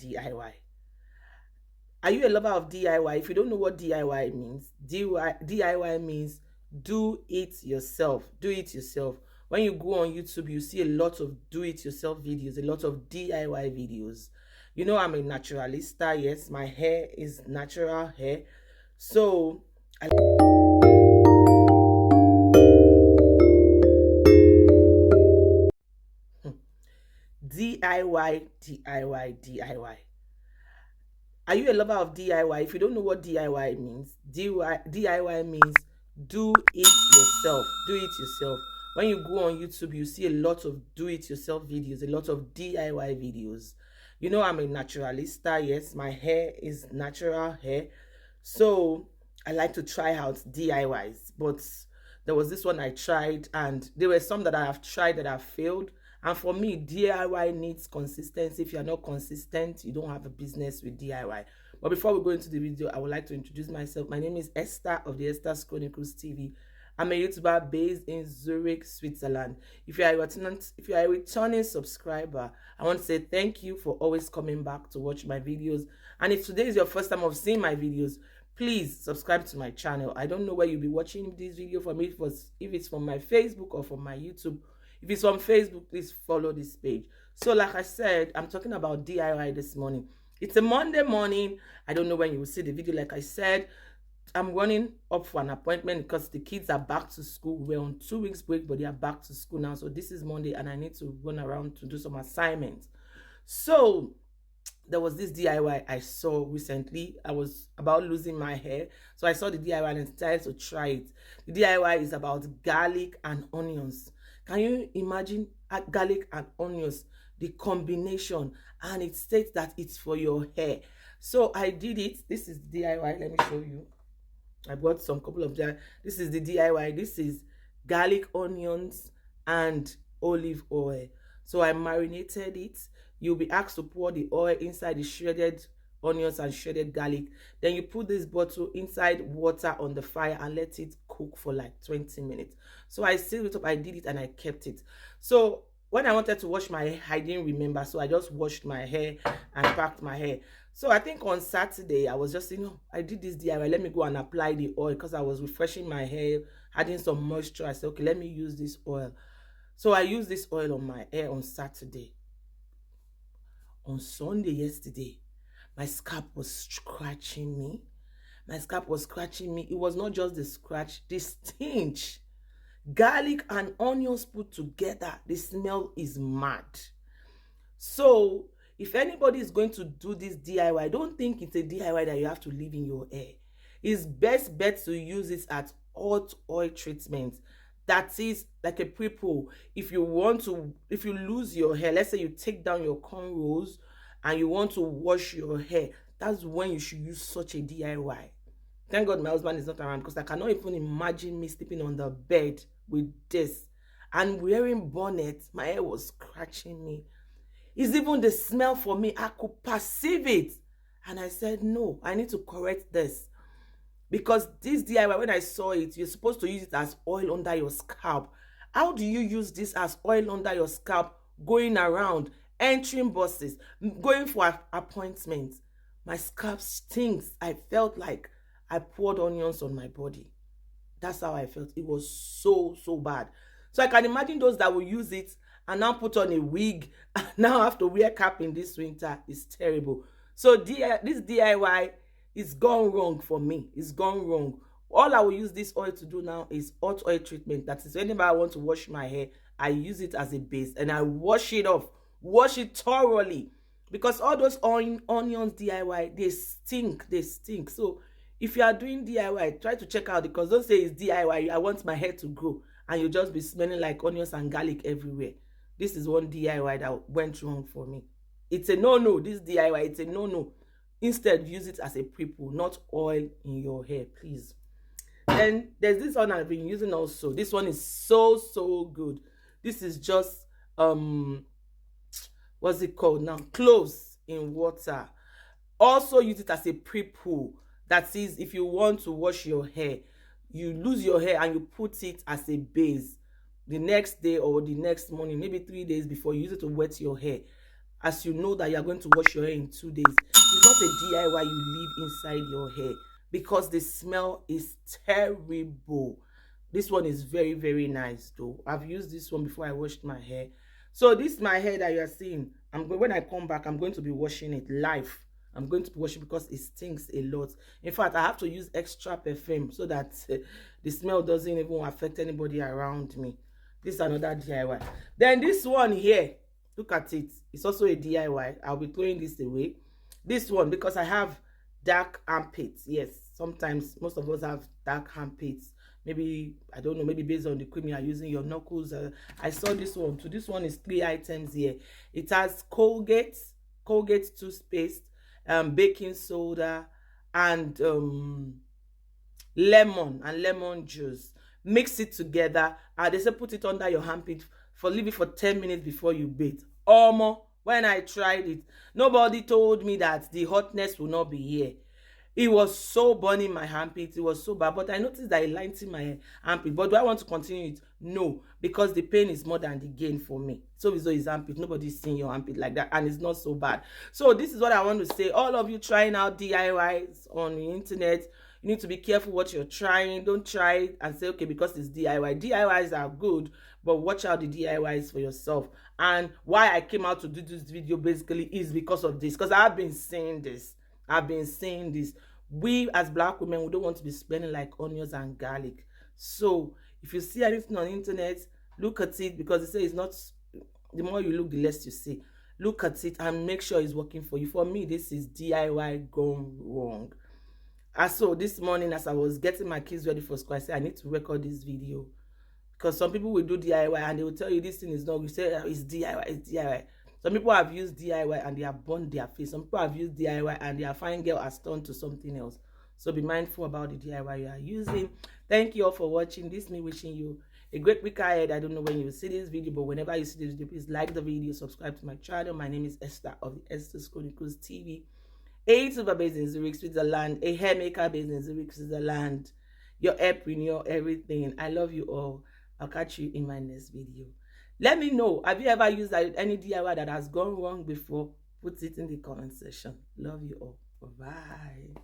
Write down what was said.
DIY. Are you a lover of DIY? If you don't know what DIY means, DIY means do it yourself. Do it yourself. When you go on YouTube, you see a lot of do it yourself videos, a lot of DIY videos. You know, I'm a naturalista. Yes, my hair is natural hair. So I DIY, DIY, DIY. Are you a lover of DIY? If you don't know what DIY means, DIY means do it yourself. Do it yourself. When you go on YouTube, you see a lot of do it yourself videos, a lot of DIY videos. You know, I'm a naturalista. Yes, my hair is natural hair. So I like to try out DIYs. But there was this one I tried, and there were some that I have tried that have failed. And for me, DIY needs consistency. If you're not consistent, you don't have a business with DIY. But before we go into the video, I would like to introduce myself. My name is Esther of the Esther's Chronicles TV. I'm a YouTuber based in Zurich, Switzerland. If you are a returning subscriber, I want to say thank you for always coming back to watch my videos. And if today is your first time of seeing my videos, please subscribe to my channel. I don't know where you'll be watching this video from, if it's from my Facebook or from my YouTube. If it's on Facebook, please follow this page. So like I said, I'm talking about DIY this morning. It's a Monday morning. I don't know when you will see the video. Like I said, I'm running up for an appointment because the kids are back to school. We're on 2 weeks break, but they are back to school now. So this is Monday and I need to run around to do some assignments. So there was this DIY I saw recently. I was about losing my hair. So I saw the DIY and I decided to try it. The DIY is about garlic and onions. Can you imagine garlic and onions, the combination? And it states that it's for your hair. So I did it. This is DIY. Let me show you. I bought some couple of jars. This is the DIY. This is garlic, onions, and olive oil. So I marinated it. You'll be asked to pour the oil inside the shredded onions and shredded garlic. Then you put this bottle inside water on the fire and let it cook for like 20 minutes. So I sealed it up. I did it and I kept it. So when I wanted to wash my hair, I didn't remember. So I just washed my hair and packed my hair. So I think on Saturday, I was just saying, oh, I did this DIY. Let me go and apply the oil because I was refreshing my hair, adding some moisture. I said, okay, let me use this oil. So I used this oil on my hair on Saturday. On Sunday, yesterday, my scalp was scratching me. My scalp was scratching me. It was not just the scratch, the stench. Garlic and onions put together, the smell is mad. So if anybody is going to do this DIY, don't think it's a DIY that you have to leave in your hair. It's best bet to use it at hot oil treatment. That is like a pre-poo. If you lose your hair, let's say you take down your cornrows and you want to wash your hair, that's when you should use such a DIY. Thank God my husband is not around because I cannot even imagine me sleeping on the bed with this. And wearing bonnet, my hair was scratching me. It's even the smell for me. I could perceive it. And I said, no, I need to correct this. Because this DIY, when I saw it, you're supposed to use it as oil under your scalp. How do you use this as oil under your scalp, going around, entering buses, going for appointments? My scalp stinks. I felt like I poured onions on my body. That's how I felt. It was so bad. So I can imagine those that will use it and now put on a wig and now have to wear cap in this winter. It's terrible. So this DIY is gone wrong for me. It's gone wrong. All I will use this oil to do now is hot oil treatment. That is, whenever I want to wash my hair, I use it as a base and I wash it off. Wash it thoroughly. Because all those onions DIY, they stink. They stink. So if you are doing DIY, try to check out, because don't say it's DIY. I want my hair to grow and you'll just be smelling like onions and garlic everywhere. This is one DIY that went wrong for me. It's a no-no. This DIY, it's a no-no. Instead, use it as a pre-poo, not oil in your hair, please. Then there's this one I've been using also. This one is so good. This is just what's it called now? Cloves in water. Also use it as a pre-poo. That is, if you want to wash your hair, you lose your hair and you put it as a base the next day or the next morning, maybe 3 days before, you use it to wet your hair. as you know that you are going to wash your hair in 2 days. It's not a DIY you leave inside your hair, because the smell is terrible. This one is very, very nice though. I've used this one before I washed my hair. So this is my hair that you are seeing. When I come back, I'm going to be washing it live. I'm going to be washing because it stinks a lot. In fact, I have to use extra perfume so that the smell doesn't even affect anybody around me. This is another DIY. Then this one here, look at it. It's also a DIY. I'll be throwing this away. This one, because I have dark armpits. Yes, sometimes most of us have dark armpits. Maybe, I don't know, maybe based on the cream you are using, your knuckles. I saw this one too. This one is 3 items here. It has Colgate toothpaste, baking soda, and lemon juice. Mix it together, and they say put it under your armpit for leave it for 10 minutes before you bathe. When I tried it, nobody told me that the hotness will not be here. It was so burning my armpit. It was so bad. But I noticed that it lightened my armpit. But do I want to continue it? No, because the pain is more than the gain for me. So it's his armpit. Nobody's seeing your armpit like that, and it's not so bad. So this is what I want to say. All of you trying out DIYs on the internet, you need to be careful what you're trying. Don't try it and say, okay, because it's DIY. DIYs are good, but watch out the DIYs for yourself. And why I came out to do this video basically is because of this. Because I've been saying this. We as Black women, we don't want to be spending like onions and garlic. So if you see anything on the internet, look at it, because they say it's not, the more you look, the less you see. Look at it and make sure it's working for you. For me, this is DIY gone wrong. So this morning, as I was getting my kids ready for school, I said I need to record this video, because some people will do DIY and they will tell you this thing is not. You say it's DIY, it's DIY. Some people have used DIY and they have burned their face. Some people have used DIY and their fine girl has turned to something else. So be mindful about the DIY you are using. Thank you all for watching. This is me wishing you a great week ahead. I don't know when you will see this video, but whenever you see this video, please like the video, subscribe to my channel. My name is Esther of the Esther's Chronicles TV. A YouTuber based in Zurich, Switzerland. A hair maker based in Zurich, Switzerland. Your hairpreneur, everything. I love you all. I'll catch you in my next video. Let me know, have you ever used any DIY that has gone wrong before? Put it in the comment section. Love you all. Bye.